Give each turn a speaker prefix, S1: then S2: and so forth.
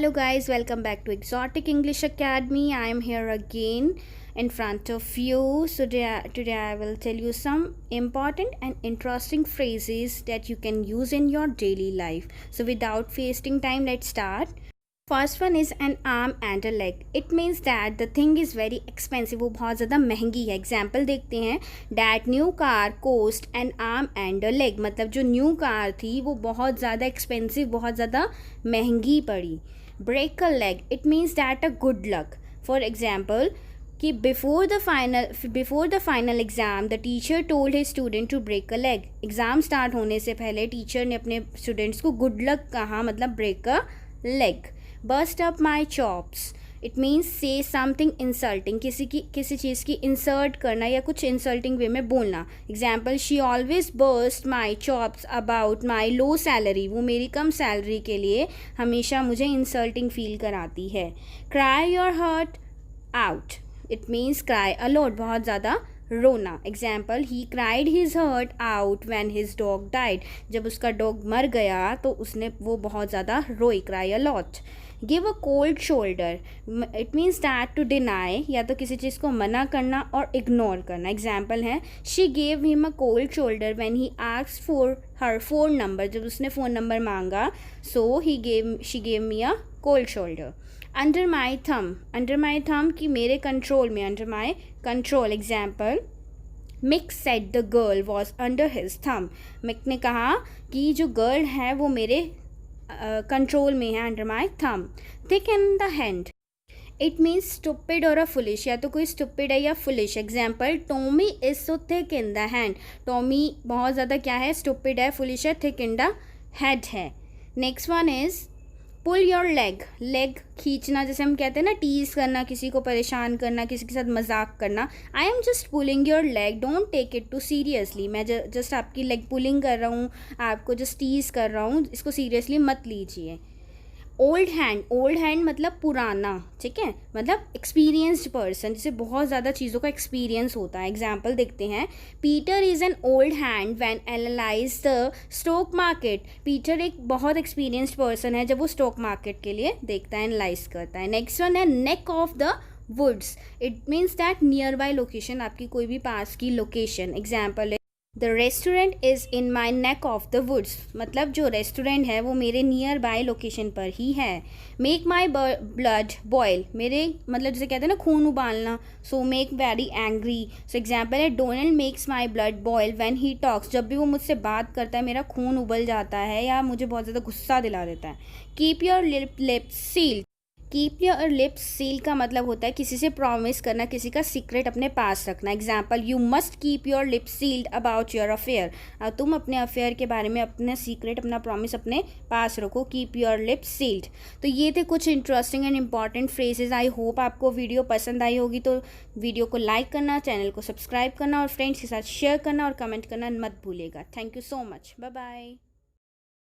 S1: Hello guys, welcome back to Exotic English Academy. I am here again in front of you. So today I will tell you some important and interesting phrases that you can use in your daily life. So without wasting time, let's start. First one is an arm and a leg. It means that the thing is very expensive. वो बहुत ज़्यादा महंगी है. Example देखते हैं. That new car cost an arm and a leg. मतलब जो new car थी वो बहुत ज़्यादा expensive, बहुत ज़्यादा महंगी पड़ी. Break a leg. It means that a good luck. For example, कि before the final exam the teacher told his student to break a leg. Exam start होने से पहले teacher ने अपने students को good luck कहा, मतलब break a leg. Burst up my chops. It means say something insulting. किसी चीज़ की insert करना या कुछ insulting way में बोलना. Example, she always burst my chops about my low salary. वो मेरी कम salary के लिए हमेशा मुझे insulting feel कराती है. Cry your heart out. It means cry a lot, बहुत ज़्यादा रोना. Example, he cried his heart out when his dog died. जब उसका dog मर गया तो उसने वो बहुत ज़्यादा रोई. Cry a lot. Give a cold shoulder. It means that to deny, या तो किसी चीज़ को मना करना और इग्नोर करना. Example है, she gave him a cold shoulder when he asked for her phone number. जब उसने फ़ोन नंबर मांगा, so she gave me a cold shoulder. Under my thumb. Under my thumb कि मेरे कंट्रोल में. Under my control. Example, Mick said the girl was under his thumb. Mick ने कहा कि जो गर्ल है वो मेरे कंट्रोल में है, under my thumb. Thick in the hand. It means stupid और अ फुलिश, या तो कोई स्टूपिड है या foolish. Example, Tommy is so thick in the hand. Tommy बहुत ज़्यादा क्या है, स्टूपिड है, फुलिश है, थिक इन द हेड है. Next one is pull your leg. Leg खींचना, जैसे हम कहते हैं ना, टीज करना, किसी को परेशान करना, किसी के साथ मजाक करना. I am just pulling your leg, don't take it too seriously. मैं जस्ट आपकी लेग पुलिंग कर रहा हूँ, आपको जस्ट टीज कर रहा हूँ, इसको सीरियसली मत लीजिए. Old hand. ओल्ड हैंड मतलब पुराना, ठीक है, मतलब एक्सपीरियंस्ड पर्सन, जिसे बहुत ज़्यादा चीज़ों का एक्सपीरियंस होता है. एग्जाम्पल देखते हैं. Peter is an old hand when analyse the stock market. Peter एक बहुत एक्सपीरियंस्ड पर्सन है जब वो स्टॉक मार्केट के लिए देखता है, एनालाइज करता है. नेक्स्ट वन है neck of the woods. It means that nearby location, आपकी कोई भी पास की लोकेशन. एग्जाम्पल है, the restaurant is in my neck of the woods. मतलब जो रेस्टोरेंट है वो मेरे नियर बाय लोकेशन पर ही है. Make my blood boil. मेरे मतलब जैसे कहते हैं ना, खून उबालना. So make very angry. So example है, Donald makes my blood boil when he talks. जब भी वो मुझसे बात करता है मेरा खून उबल जाता है या मुझे बहुत ज़्यादा गुस्सा दिला देता है. Keep your lips sealed. Keep your lips seal का मतलब होता है किसी से प्रॉमिस करना, किसी का सीक्रेट अपने पास रखना. Example, you must keep your lips sealed about your affair. तुम अपने अफेयर के बारे में अपना सीक्रेट, अपना प्रॉमिस अपने पास रखो. Keep your lips sealed. तो ये थे कुछ interesting and important phrases. I hope आपको वीडियो पसंद आई होगी. तो वीडियो को लाइक करना, चैनल को सब्सक्राइब करना और फ्रेंड्स के साथ शेयर करना और कमेंट करना मत भूलिएगा. Thank you so much. Bye bye.